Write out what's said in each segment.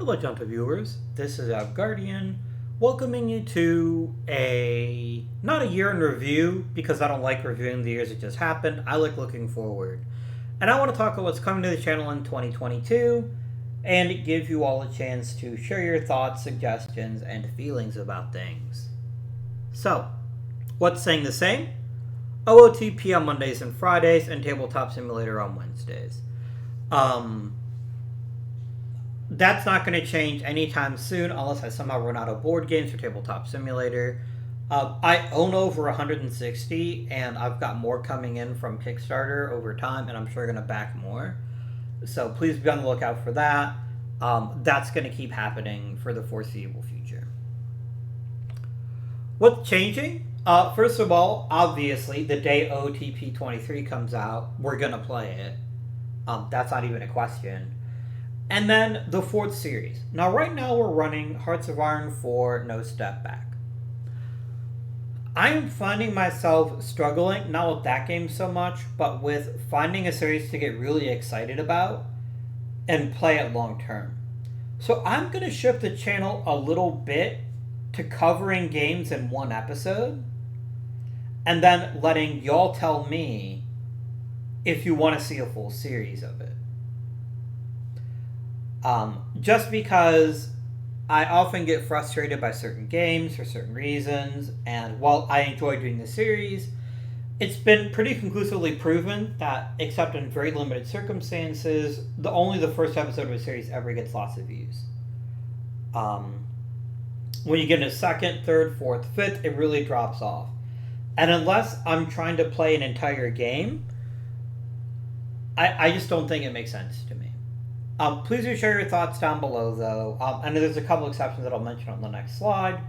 Hello, gentle viewers. This is Guardian, welcoming you to not a year in review because I don't like reviewing the years that just happened. I like looking forward, and I want to talk about what's coming to the channel in 2022, and give you all a chance to share your thoughts, suggestions, and feelings about things. So, what's staying the same? OOTP on Mondays and Fridays, and Tabletop Simulator on Wednesdays. That's not going to change anytime soon unless I somehow run out of board games for Tabletop Simulator. I own over 160, and I've got more coming in from Kickstarter over time, and I'm sure going to back more. So please be on the lookout for that. That's going to keep happening for the foreseeable future. What's changing? First of all, obviously, the day OTP 23 comes out, we're going to play it. That's not even a question. And then the fourth series. Now, right now, we're running Hearts of Iron 4 No Step Back. I am finding myself struggling, not with that game so much, but with finding a series to get really excited about and play it long term. So I'm going to shift the channel a little bit to covering games in one episode, and then letting y'all tell me if you want to see a full series of it. Just because I often get frustrated by certain games for certain reasons, and while I enjoy doing the series, it's been pretty conclusively proven that, except in very limited circumstances, only the first episode of a series ever gets lots of views. When you get into second, third, fourth, fifth, it really drops off. And unless I'm trying to play an entire game, I just don't think it makes sense to me. Please do share your thoughts down below, though. I know there's a couple exceptions that I'll mention on the next slide.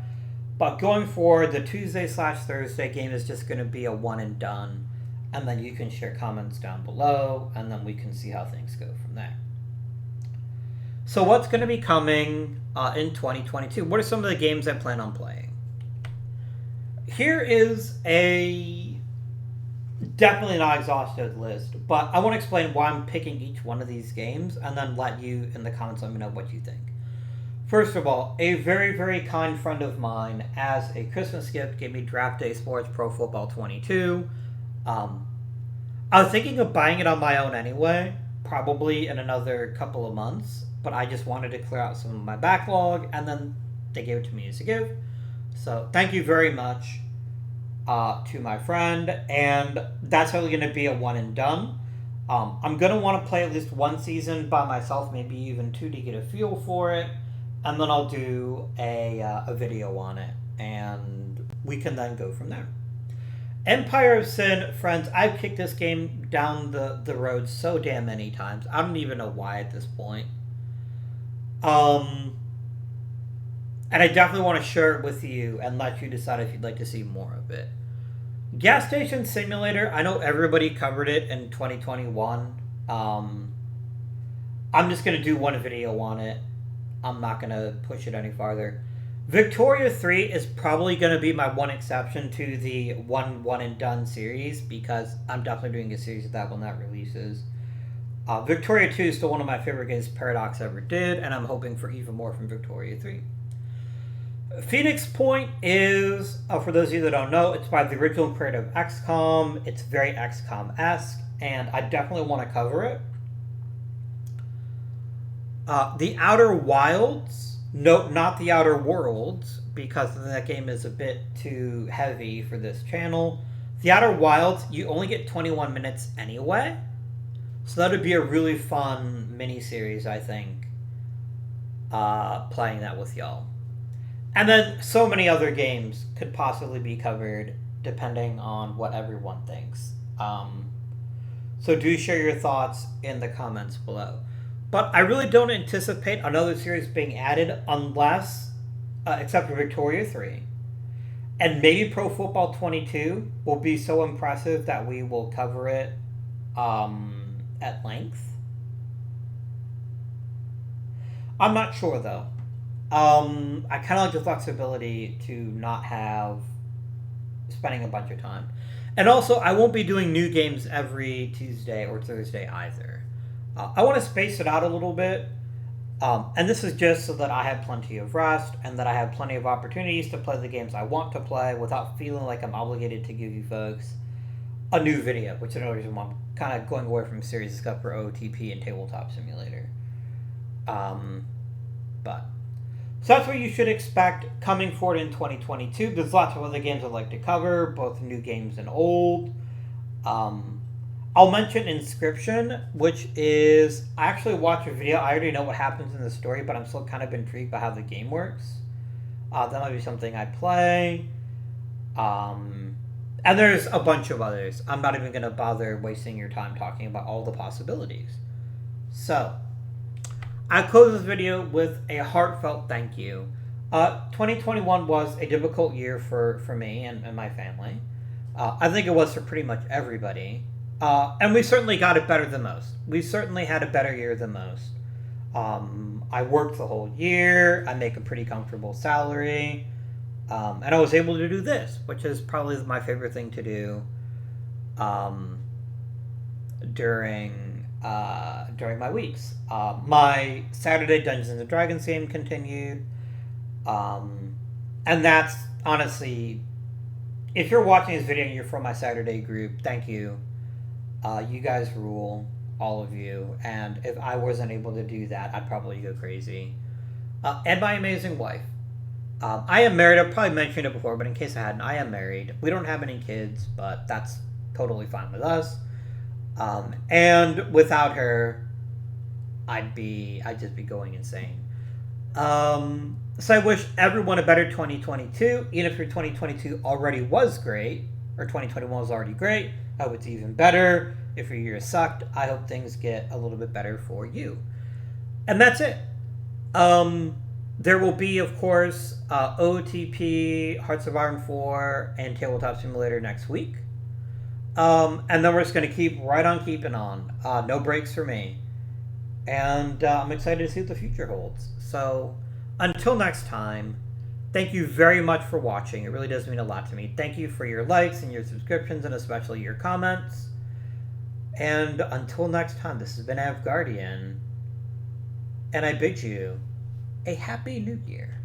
But going forward, the Tuesday/Thursday game is just going to be a one and done. And then you can share comments down below, and then we can see how things go from there. So what's going to be coming in 2022? What are some of the games I plan on playing? Here is definitely not exhaustive list, but I want to explain why I'm picking each one of these games, and then let you in the comments let me know what you think. First of all, a very, very kind friend of mine, as a Christmas gift, gave me Draft Day Sports Pro Football 22. I was thinking of buying it on my own anyway, probably in another couple of months, but I just wanted to clear out some of my backlog, and then they gave it to me as a gift. So thank you very much to my friend, and that's only going to be a one and done. I'm going to want to play at least one season by myself, maybe even two, to get a feel for it, and then I'll do a video on it, and we can then go from there. Empire of Sin, friends, I've kicked this game down the road so damn many times. I don't even know why at this point. And I definitely want to share it with you and let you decide if you'd like to see more of it. Gas Station Simulator, I know everybody covered it in 2021. I'm just going to do one video on it. I'm not going to push it any farther. Victoria 3 is probably going to be my one exception to the one and done series, because I'm definitely doing a series of that when that releases. Victoria 2 is still one of my favorite games Paradox ever did, and I'm hoping for even more from Victoria 3. Phoenix Point is, for those of you that don't know, it's by the original creator of XCOM. It's very XCOM-esque, and I definitely want to cover it. The Outer Wilds, no, not the Outer Worlds, because that game is a bit too heavy for this channel. The Outer Wilds, you only get 21 minutes anyway, so that would be a really fun mini-series, I think, playing that with y'all. And then so many other games could possibly be covered depending on what everyone thinks. So do share your thoughts in the comments below. But I really don't anticipate another series being added unless, except for Victoria 3. And maybe Pro Football 22 will be so impressive that we will cover it at length. I'm not sure, though. I kind of like the flexibility to not have spending a bunch of time. And also, I won't be doing new games every Tuesday or Thursday either. I want to space it out a little bit. And this is just so that I have plenty of rest and that I have plenty of opportunities to play the games I want to play without feeling like I'm obligated to give you folks a new video, which is another reason why I'm kind of going away from series except for OTP and Tabletop Simulator. But so that's what you should expect coming forward in 2022. There's lots of other games I'd like to cover, both new games and old. I'll mention Inscription, which is I actually watched a video. I already know what happens in the story, but I'm still kind of intrigued by how the game works. That might be something I play. And there's a bunch of others. I'm not even going to bother wasting your time talking about all the possibilities. So, I close this video with a heartfelt thank you. 2021 was a difficult year for me and my family. I think it was for pretty much everybody. And we certainly got it better than most. We certainly had a better year than most. I worked the whole year. I make a pretty comfortable salary. And I was able to do this, which is probably my favorite thing to do during my weeks. My Saturday Dungeons and Dragons game continued. And that's honestly, if you're watching this video and you're from my Saturday group, thank you. You guys rule, all of you. And if I wasn't able to do that, I'd probably go crazy. And my amazing wife. I am married. I've probably mentioned it before, but in case I hadn't, I am married. We don't have any kids, but that's totally fine with us. And without her, I'd just be going insane. So I wish everyone a better 2022. Even if your 2022 already was great, or 2021 was already great, I hope it's even better. If your year sucked, I hope things get a little bit better for you. And that's it. There will be, of course, OTP, Hearts of Iron 4, and Tabletop Simulator next week. And then we're just going to keep right on keeping on. No breaks for me. And I'm excited to see what the future holds. So, until next time, thank you very much for watching. It really does mean a lot to me. Thank you for your likes and your subscriptions, and especially your comments. And until next time, this has been Avguardian. And I bid you a Happy New Year.